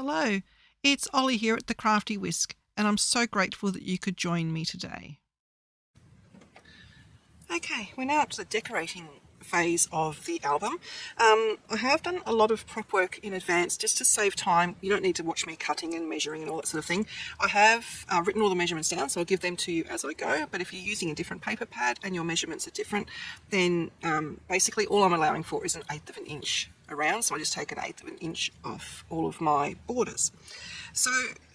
Hello, it's Ollie here at the Crafty Whisk, and I'm so grateful that you could join me today. Okay, we're now up to the decorating phase of the album. I have done a lot of prep work in advance just to save time. You don't need to watch me cutting and measuring and all that sort of thing. I have written all the measurements down, so I'll give them to you as I go, but if you're using a different paper pad and your measurements are different, then basically all I'm allowing for is 1/8 of an inch around, so I just take 1/8 of an inch off all of my borders. So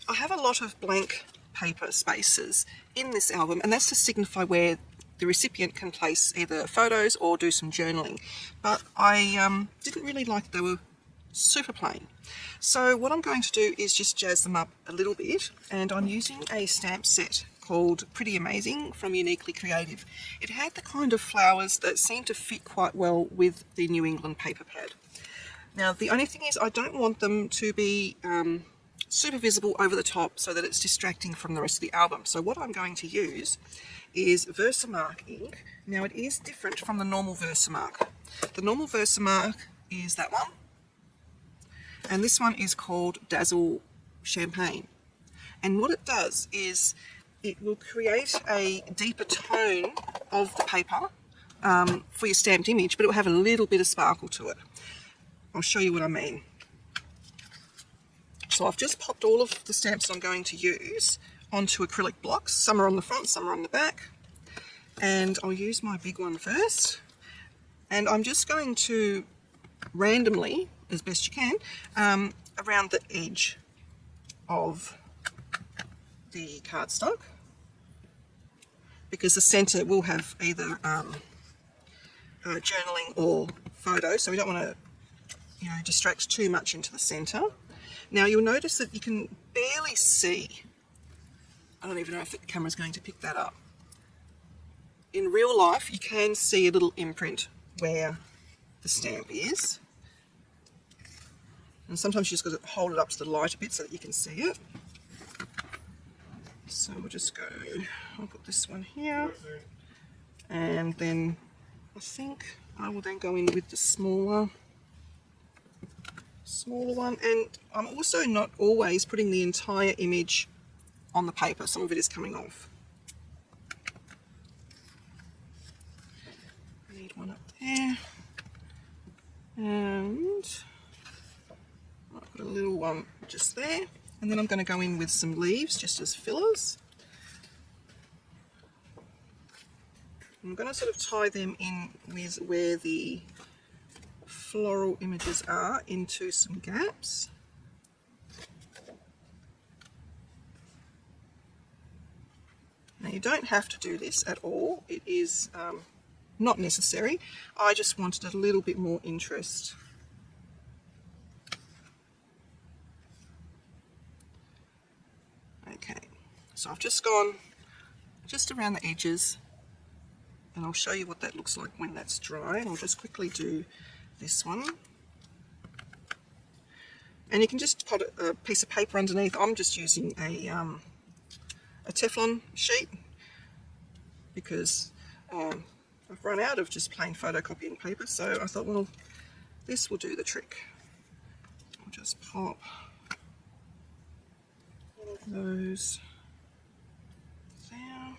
I have a lot of blank paper spaces in this album, and that's to signify where the recipient can place either photos or do some journaling, but I didn't really like they were super plain. So what I'm going to do is just jazz them up a little bit, and I'm using a stamp set called Pretty Amazing from Uniquely Creative. It had the kind of flowers that seem to fit quite well with the New England paper pad. Now the only thing is I don't want them to be super visible over the top so that it's distracting from the rest of the album. So what I'm going to use is Versamark ink. Now it is different from the normal Versamark. The normal Versamark is that one, and this one is called Dazzle Champagne. And what it does is it will create a deeper tone of the paper for your stamped image, but it will have a little bit of sparkle to it. I'll show you what I mean. So I've just popped all of the stamps I'm going to use onto acrylic blocks. Some are on the front, some are on the back. And I'll use my big one first. And I'm just going to randomly, as best you can, around the edge of the cardstock, because the centre will have either journaling or photo, so we don't want to distract too much into the centre. Now you'll notice that you can barely see, I don't even know if the camera's going to pick that up. In real life you can see a little imprint where the stamp is, and sometimes you just got to hold it up to the light a bit so that you can see it. So we'll just go, I'll put this one here, and then I think I will then go in with the smaller one. And I'm also not always putting the entire image on the paper. Some of it is coming off. I need one up there, and I've got a little one just there, and then I'm going to go in with some leaves just as fillers. I'm going to sort of tie them in with where the floral images are into some gaps. Now you don't have to do this at all, it is not necessary. I just wanted a little bit more interest. Okay, so I've just gone just around the edges, and I'll show you what that looks like when that's dry. And I'll just quickly do this one. And you can just put a piece of paper underneath. I'm just using a Teflon sheet because I've run out of just plain photocopying paper, so I thought, well, this will do the trick. I'll just pop all of those there,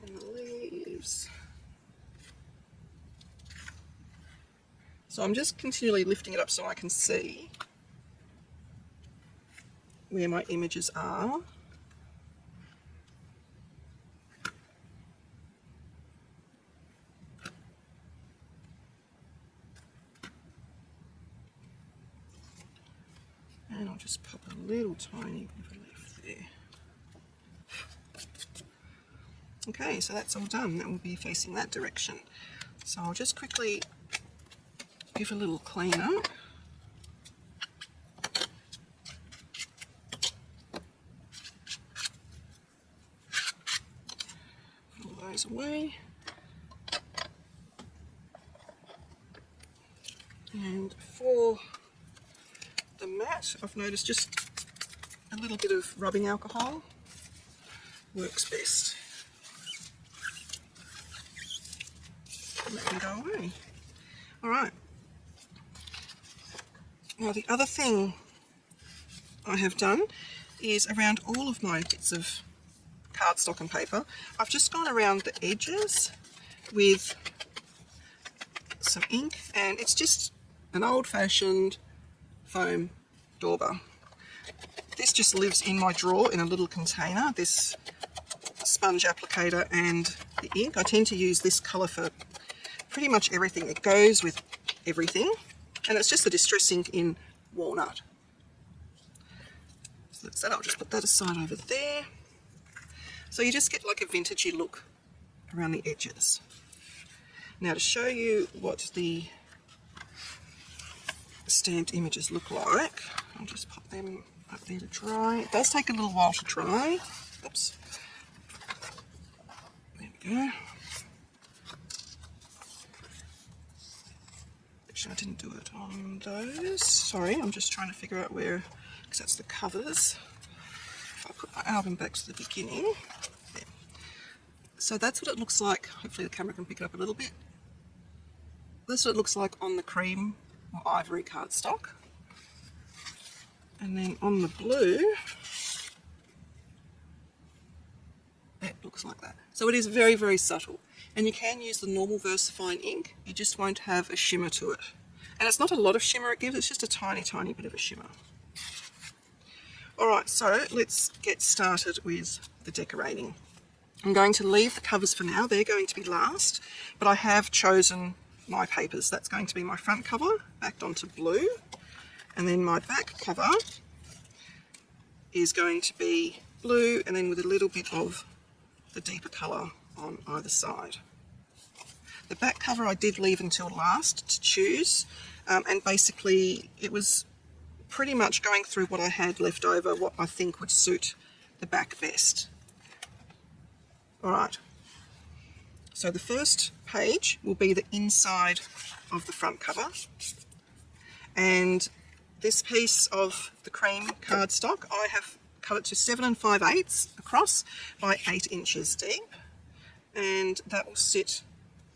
and the leaves. So I'm just continually lifting it up so I can see where my images are. And I'll just pop a little tiny bit of leaf there. Okay, so that's all done. That will be facing that direction. So I'll just quickly give a little clean up. Put all those away. And for the mat, I've noticed just a little bit of rubbing alcohol works best. And that can go away. Alright. Now the other thing I have done is around all of my bits of cardstock and paper, I've just gone around the edges with some ink, and it's just an old-fashioned foam dauber. This just lives in my drawer in a little container, this sponge applicator and the ink. I tend to use this colour for pretty much everything. It goes with everything, and it's just the distress ink in walnut. So that's that. I'll just put that aside over there. So you just get like a vintagey look around the edges. Now to show you what the stamped images look like, I'll just pop them up there to dry. It does take a little while to dry. Oops. There we go. Actually, I didn't do it on those. Sorry, I'm just trying to figure out where, because that's the covers. If I put my album back to the beginning. There. So that's what it looks like. Hopefully the camera can pick it up a little bit. That's what it looks like on the cream or ivory cardstock. And then on the blue, it looks like that. So it is very, very subtle. And you can use the normal VersaFine ink, you just won't have a shimmer to it. And it's not a lot of shimmer it gives, it's just a tiny, tiny bit of a shimmer. Alright, so let's get started with the decorating. I'm going to leave the covers for now, they're going to be last, but I have chosen my papers. That's going to be my front cover, backed onto blue, and then my back cover is going to be blue, and then with a little bit of the deeper colour on either side. The back cover I did leave until last to choose, and basically it was pretty much going through what I had left over, what I think would suit the back best. Alright, so the first page will be the inside of the front cover, and this piece of the cream cardstock I have cut it to 7 5/8 across by 8 inches deep, and that will sit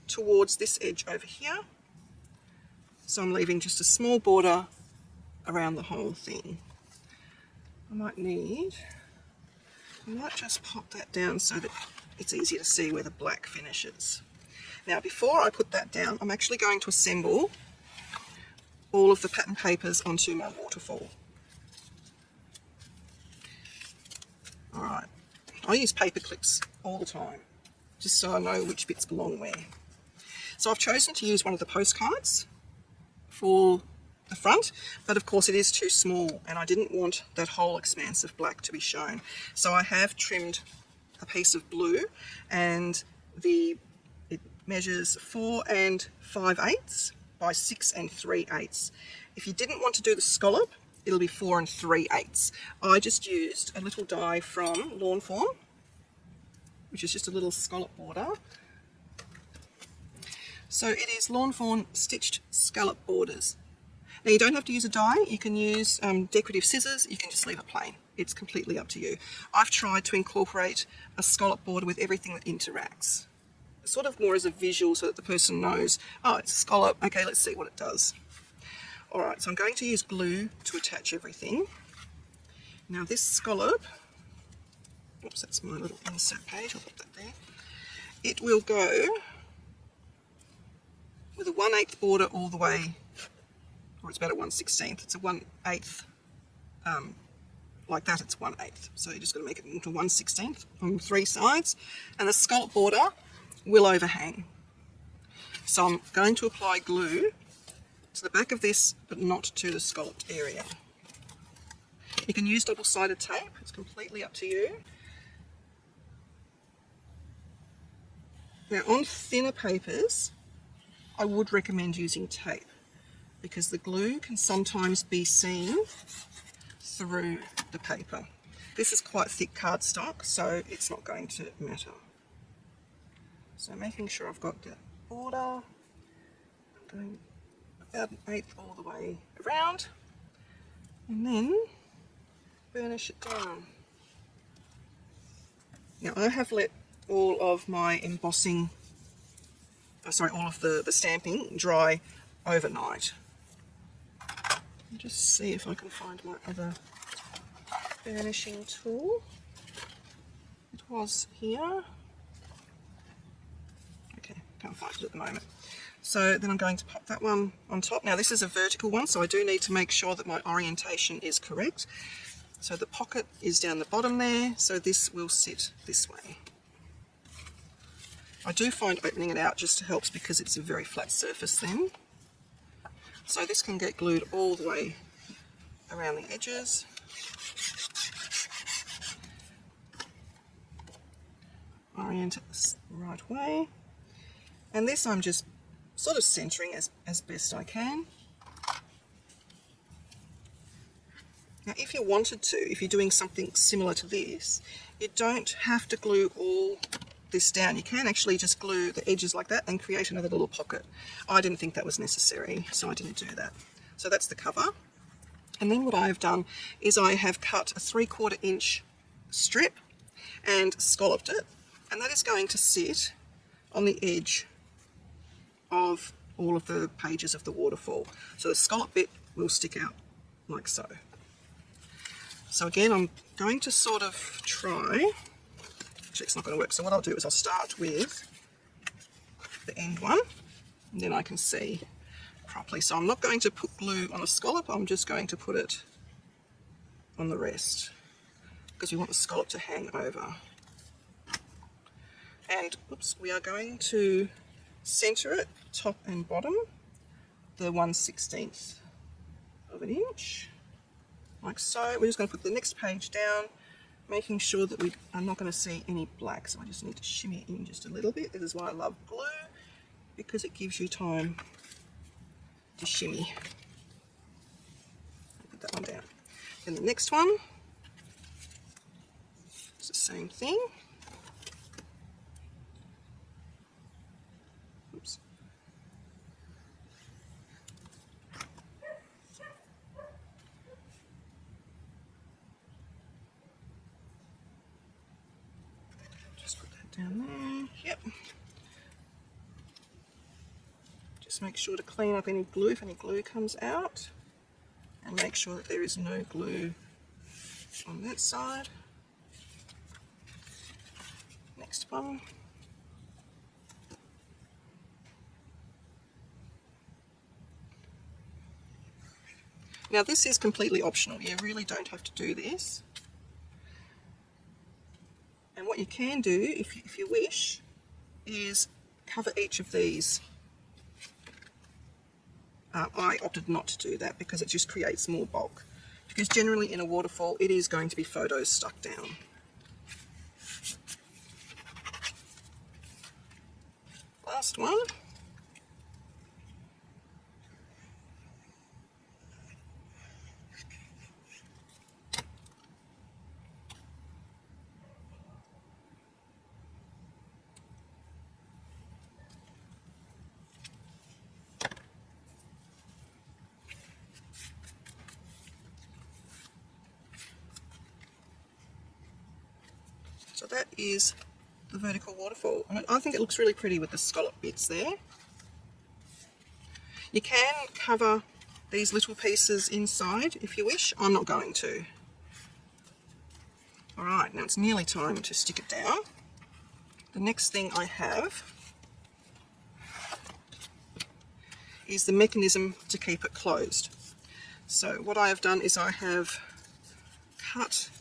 towards this edge over here. So I'm leaving just a small border around the whole thing. I might just pop that down so that it's easier to see where the black finishes. Now before I put that down, I'm actually going to assemble all of the pattern papers onto my waterfall. Alright, I use paper clips all the time, just so I know which bits belong where. So I've chosen to use one of the postcards for the front, but of course it is too small and I didn't want that whole expanse of black to be shown. So I have trimmed a piece of blue, and it measures 4 5/8 by 6 3/8. If you didn't want to do the scallop, it'll be 4 3/8. I just used a little die from Lawn Fawn, which is just a little scallop border. So it is Lawn Fawn stitched scallop borders. Now you don't have to use a die, you can use decorative scissors, you can just leave it plain. It's completely up to you. I've tried to incorporate a scallop border with everything that interacts. Sort of more as a visual so that the person knows, oh, it's a scallop, okay, let's see what it does. Alright, so I'm going to use glue to attach everything. Now this scallop, oops, that's my little insert page, I'll put that there. It will go with a 1/8 border all the way, or it's about a 1/16. It's a 1/8, like that it's 1/8. So you're just going to make it into 1/16 on 3 sides, and the scallop border will overhang. So I'm going to apply glue to the back of this, but not to the scalloped area. You can use double-sided tape, it's completely up to you. Now on thinner papers, I would recommend using tape, because the glue can sometimes be seen through the paper. This is quite thick cardstock, so it's not going to matter. So making sure I've got the border, I'm going about 1/8 all the way around, and then burnish it down. Now I have let all of my embossing, all of the stamping dry overnight. I'll just see if I can find my other burnishing tool. It was here. Okay, can't find it at the moment. So then I'm going to pop that one on top. Now this is a vertical one, so I do need to make sure that my orientation is correct. So the pocket is down the bottom there, so this will sit this way. I do find opening it out just helps because it's a very flat surface then. So this can get glued all the way around the edges. Orient it the right way. And this I'm just sort of centering as best I can. Now if you wanted to, if you're doing something similar to this, you don't have to glue all this down. You can actually just glue the edges like that and create another little pocket. I didn't think that was necessary, so I didn't do that. So that's the cover. And then what I've done is I have cut a 3/4 inch strip and scalloped it, and that is going to sit on the edge of all of the pages of the waterfall. So the scallop bit will stick out like so. So again, I'm going to sort of try, actually it's not going to work, so what I'll do is I'll start with the end one, and then I can see properly. So I'm not going to put glue on a scallop, I'm just going to put it on the rest, because we want the scallop to hang over. And oops, we are going to centre it top and bottom, the 1/16 of an inch, like so. We're just going to put the next page down, making sure that we are not going to see any black, so I just need to shimmy in just a little bit. This is why I love glue, because it gives you time to shimmy. Put that one down. Then the next one, it's the same thing. Oops. Just put that down there. Yep. Just make sure to clean up any glue if any glue comes out, and make sure that there is no glue on that side. Next one. Now this is completely optional, you really don't have to do this. And what you can do, if you wish, is cover each of these. I opted not to do that because it just creates more bulk. Because generally in a waterfall it is going to be photos stuck down. Last one. So that is the vertical waterfall. And I think it looks really pretty with the scallop bits there. You can cover these little pieces inside if you wish. I'm not going to. Alright, now it's nearly time to stick it down. The next thing I have is the mechanism to keep it closed. So what I have done is I have cut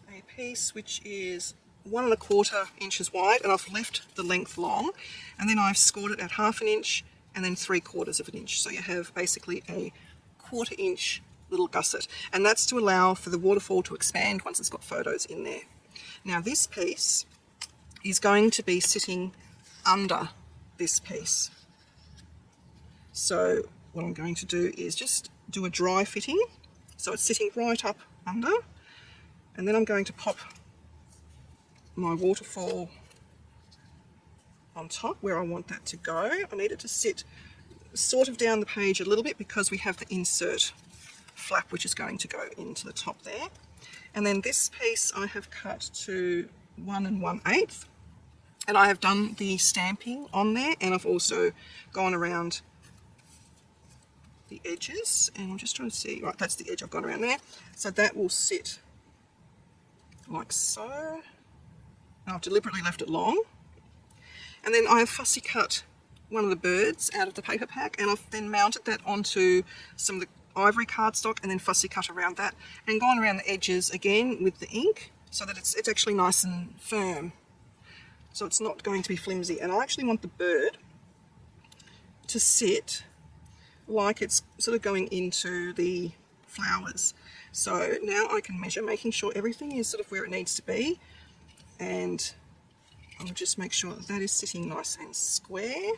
a piece which is 1 1/4 inches wide, and I've left the length long, and then I've scored it at 1/2 inch and then 3/4 of an inch. So you have basically a 1/4 inch little gusset, and that's to allow for the waterfall to expand once it's got photos in there. Now this piece is going to be sitting under this piece. So what I'm going to do is just do a dry fitting, so it's sitting right up under, and then I'm going to pop my waterfall on top where I want that to go. I need it to sit sort of down the page a little bit because we have the insert flap which is going to go into the top there. And then this piece I have cut to 1 1/8, and I have done the stamping on there, and I've also gone around the edges, and I'm just trying to see, right, that's the edge I've got around there. So that will sit like so. I've deliberately left it long. And then I have fussy cut one of the birds out of the paper pack, and I've then mounted that onto some of the ivory cardstock and then fussy cut around that and gone around the edges again with the ink so that it's actually nice and firm. So it's not going to be flimsy, and I actually want the bird to sit like it's sort of going into the flowers. So now I can measure, making sure everything is sort of where it needs to be, and I'll just make sure that is sitting nice and square.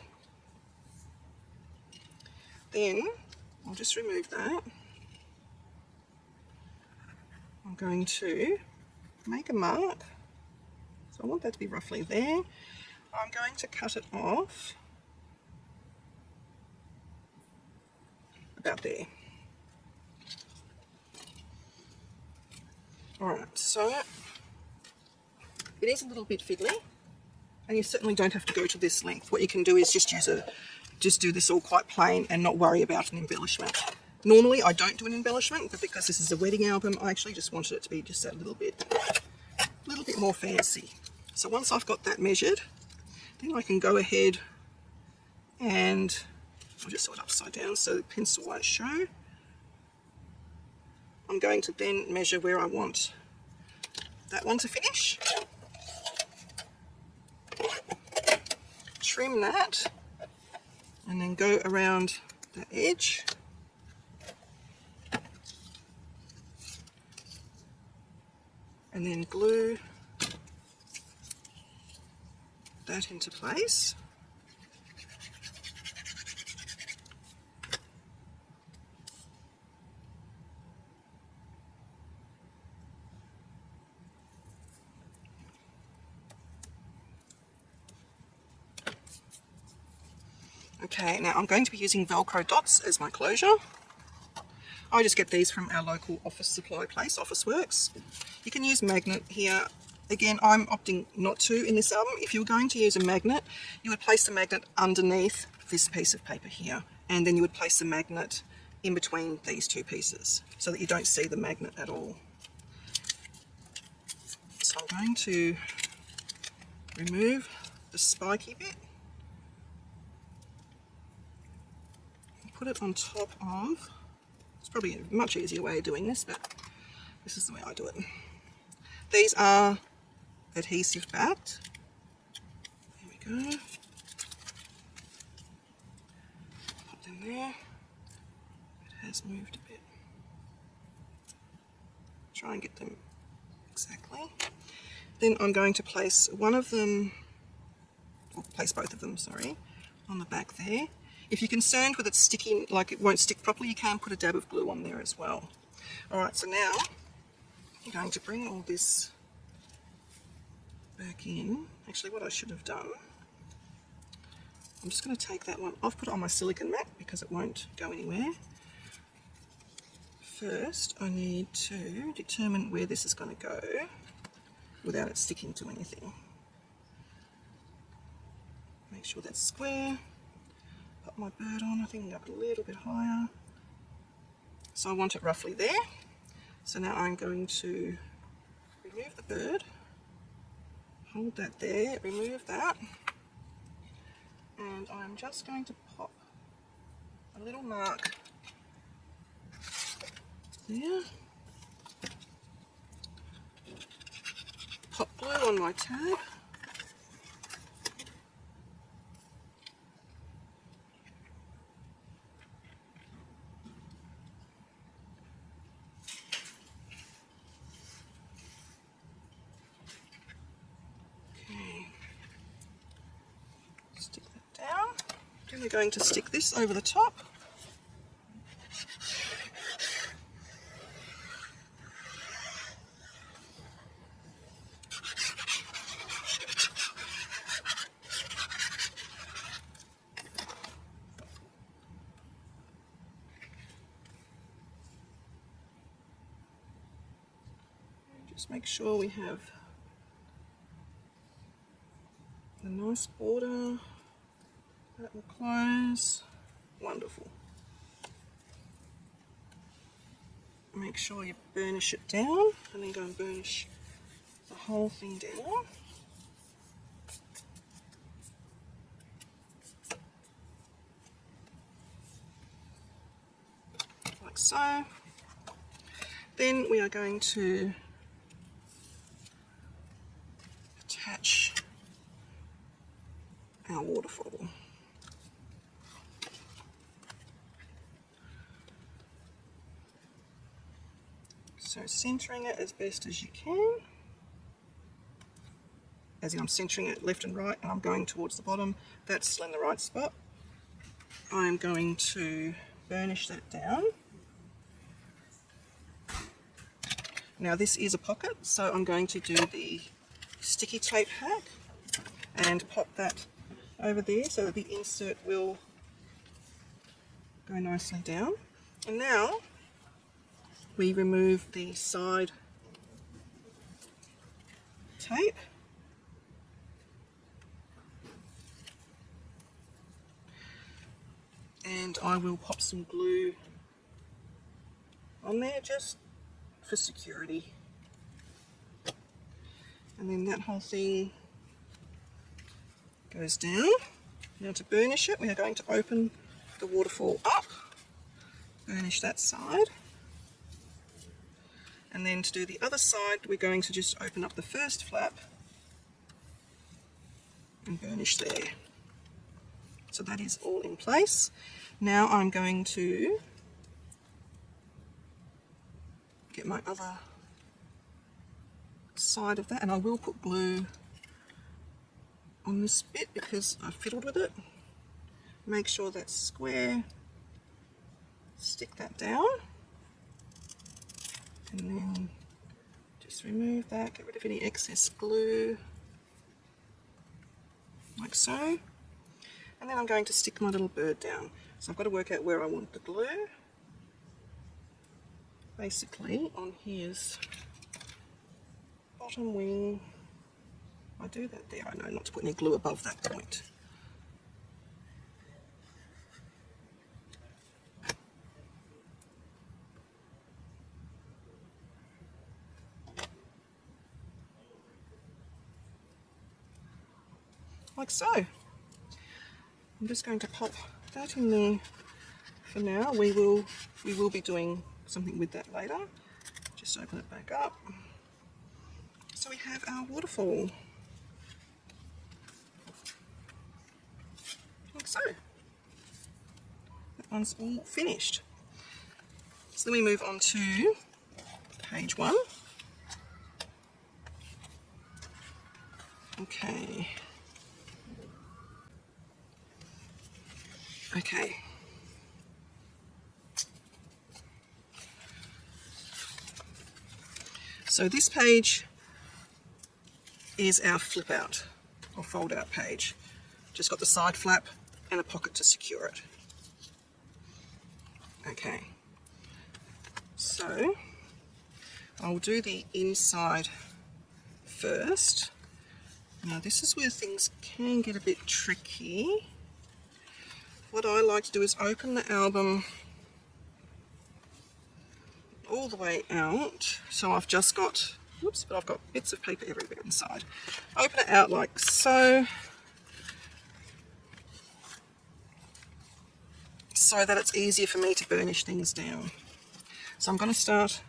Then I'll just remove that. I'm going to make a mark. So I want that to be roughly there. I'm going to cut it off about there. Alright, so it is a little bit fiddly, and you certainly don't have to go to this length. What you can do is just do this all quite plain and not worry about an embellishment. Normally I don't do an embellishment, but because this is a wedding album, I actually just wanted it to be just a little bit more fancy. So once I've got that measured, then I can go ahead and I'll just sort it upside down so the pencil won't show. I'm going to then measure where I want that one to finish. Trim that and then go around the edge. And then glue that into place. Okay, now I'm going to be using Velcro dots as my closure. I just get these from our local office supply place, Officeworks. You can use magnet here. Again, I'm opting not to in this album. If you were going to use a magnet, you would place the magnet underneath this piece of paper here, and then you would place the magnet in between these two pieces so that you don't see the magnet at all. So I'm going to remove the spiky bit and put it on top of, it's probably a much easier way of doing this, but this is the way I do it. These are adhesive backed. There we go. Put them there. It has moved a bit. Try and get them exactly. Then I'm going to place one of them, or place both of them, sorry, on the back there. If you're concerned with it sticking, like it won't stick properly, you can put a dab of glue on there as well. Alright, so now I'm going to bring all this back in. Actually, what I should have done, I'm just going to take that one off, put it on my silicone mat because it won't go anywhere. First, I need to determine where this is going to go without it sticking to anything. Make sure that's square. Put my bird on, I think up a little bit higher. So I want it roughly there. So now I'm going to remove the bird, hold that there, remove that, and I'm just going to pop a little mark there. Pop glue on my tab. Stick that down. Then we're going to stick this over the top. Just make sure we have a nice border that will close. Wonderful. make sure you burnish it down, and then go and burnish the whole thing down. Like so. Then we are going to attach our waterfall. So centering it as best as you can. As in, I'm centering it left and right, and I'm going towards the bottom. That's still in the right spot. I'm going to burnish that down. Now this is a pocket, so I'm going to do the sticky tape hack and pop that over there so that the insert will go nicely down. And now we remove the side tape. And I will pop some glue on there just for security. And then that whole thing goes down. Now to burnish it, we are going to open the waterfall up, burnish that side. And then to do the other side, we're going to just open up the first flap and burnish there. So that is all in place. Now I'm going to get my other side of that, and I will put glue on this bit because I fiddled with it. Make sure that's square, stick that down, and then just remove that, get rid of any excess glue, like so. And then I'm going to stick my little bird down. So I've got to work out where I want the glue. Basically on his bottom wing. I do that there, I know not to put any glue above that point. Like so. I'm just going to pop that in there for now. We will be doing something with that later. Just open it back up. So we have our waterfall. Like so. That one's all finished. So then we move on to page 1. Okay. Okay. So this page is our flip out or fold out page. Just got the side flap and a pocket to secure it. Okay. So I'll do the inside first. Now this is where things can get a bit tricky. What I like to do is open the album all the way out. So I've just got, whoops, but I've got bits of paper everywhere inside. Open it out like so. So that it's easier for me to burnish things down. So I'm going to start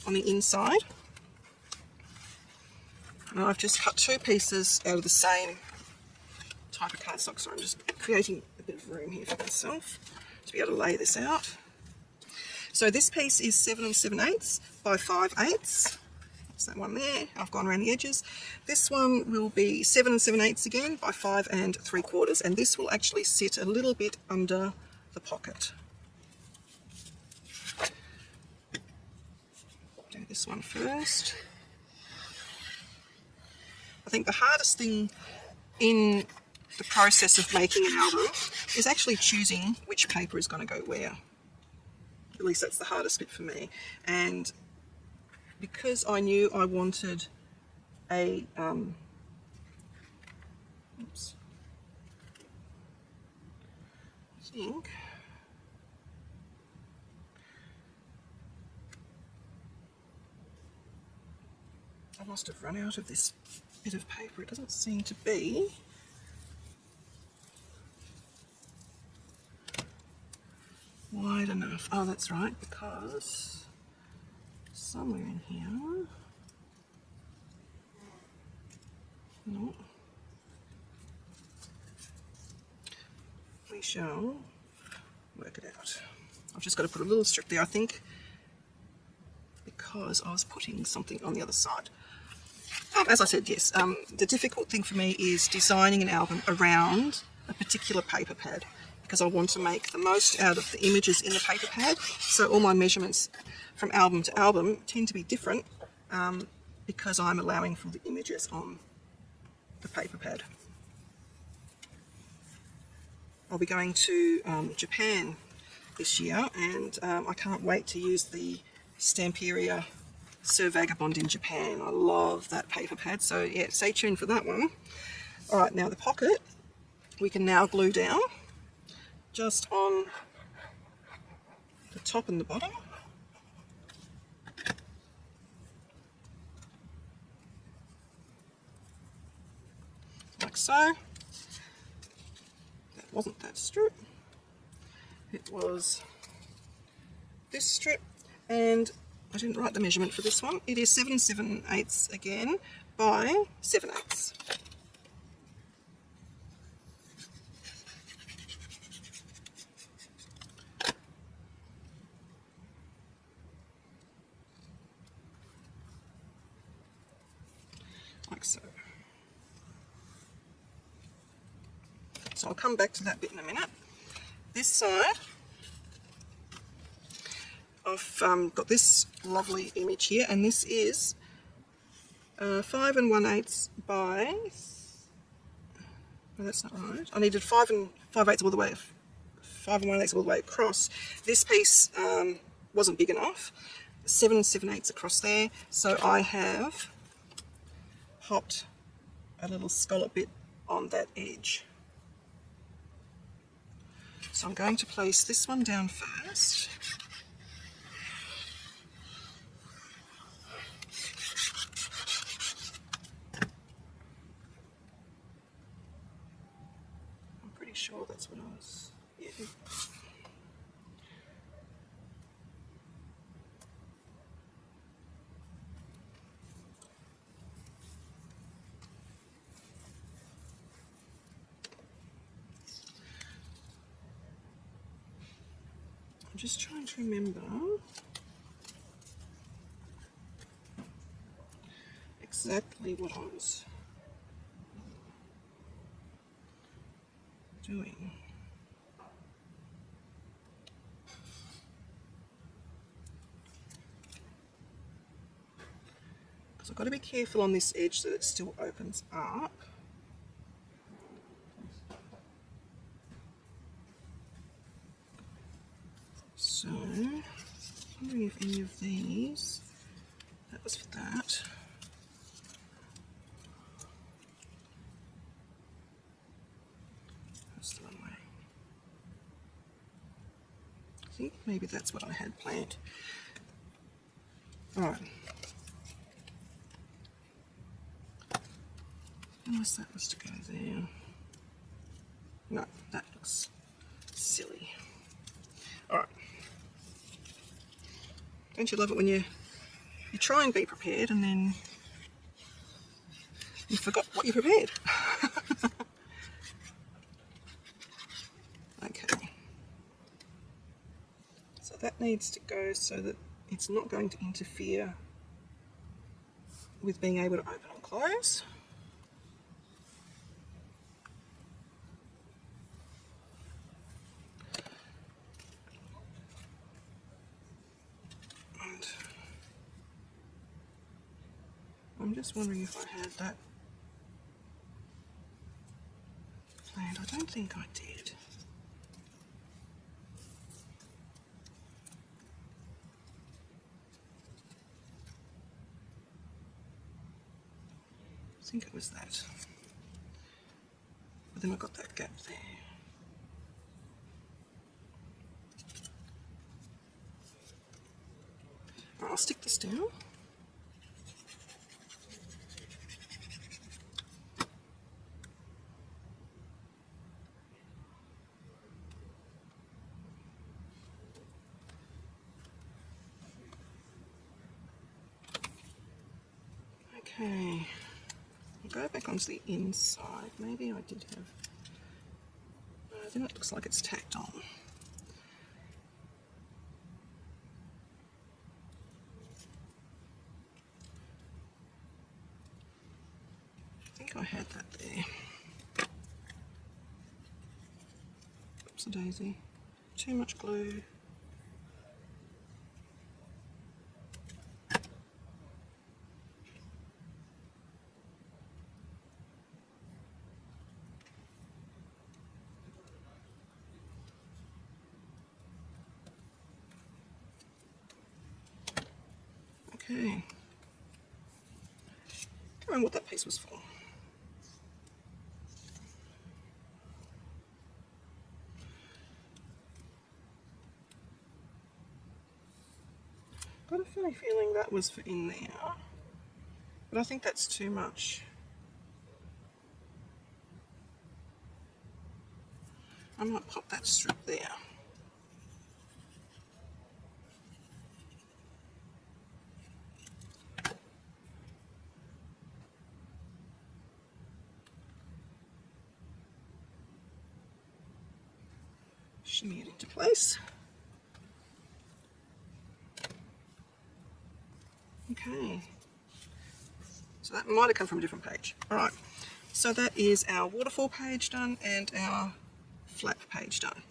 on the inside. Now I've just cut 2 pieces out of the same type of cardstock, so I'm just creating a bit of room here for myself to be able to lay this out. So this piece is 7 7/8 by 5/8. That's that one there. I've gone around the edges. This one will be 7 7/8 again by 5 3/4, and this will actually sit a little bit under the pocket. Do this one first. I think the hardest thing in the process of making an album is actually choosing which paper is going to go where. At least that's the hardest bit for me. And because I knew I wanted a oops, I think I must have run out of this bit of paper. It doesn't seem to be wide enough. Oh, that's right, because somewhere in here, no, we shall work it out. I've just got to put a little strip there, I think, because I was putting something on the other side. As I said, yes, the difficult thing for me is designing an album around a particular paper pad, because I want to make the most out of the images in the paper pad. So all my measurements from album to album tend to be different because I'm allowing for the images on the paper pad. I'll be going to Japan this year, and I can't wait to use the Stamperia Sir Vagabond in Japan. I love that paper pad, so yeah, stay tuned for that one. Alright, now the pocket we can now glue down just on the top and the bottom. Like so. That wasn't that strip. It was this strip, and I didn't write the measurement for this one. It is 7 7/8 again by 7/8. Like so. So I'll come back to that bit in a minute. This side, I've got this lovely image here, and this is 5 1/8 by. No, that's not right. I needed 5 5/8 all the way, 5 1/8 all the way across. This piece wasn't big enough. 7 7/8 across there, so I have popped a little scallop bit on that edge. So I'm going to place this one down first. I'm pretty sure that's what I was. Yeah. I'm just trying to remember exactly what I was doing. Because I've got to be careful on this edge that it still opens up. So, I'm wondering if any of these, that was for that. That's the wrong way. I think maybe that's what I had planned. Alright. Unless that was to go there. No, that looks silly. Alright. Don't you love it when you try and be prepared and then you forgot what you prepared? Okay. So that needs to go so that it's not going to interfere with being able to open and close. And I'm just wondering if I had that planned. I don't think I did. I think it was that. But then I got that gap there. I'll stick this down. Okay, I'll go back onto the inside. Maybe I did have, I think it looks like it's tacked on. I think I had that there. Oops a daisy. Too much glue. Okay. Can't remember what that piece was for. Got a funny feeling that was for in there, but I think that's too much. I might pop that strip there. Shimmy it into place. Okay, so that might have come from a different page. All right, so that is our waterfall page done and our flap page done.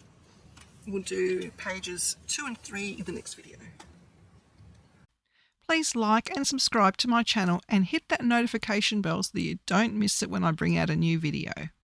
We'll do pages 2 and 3 in the next video. Please like and subscribe to my channel and hit that notification bell so that you don't miss it when I bring out a new video.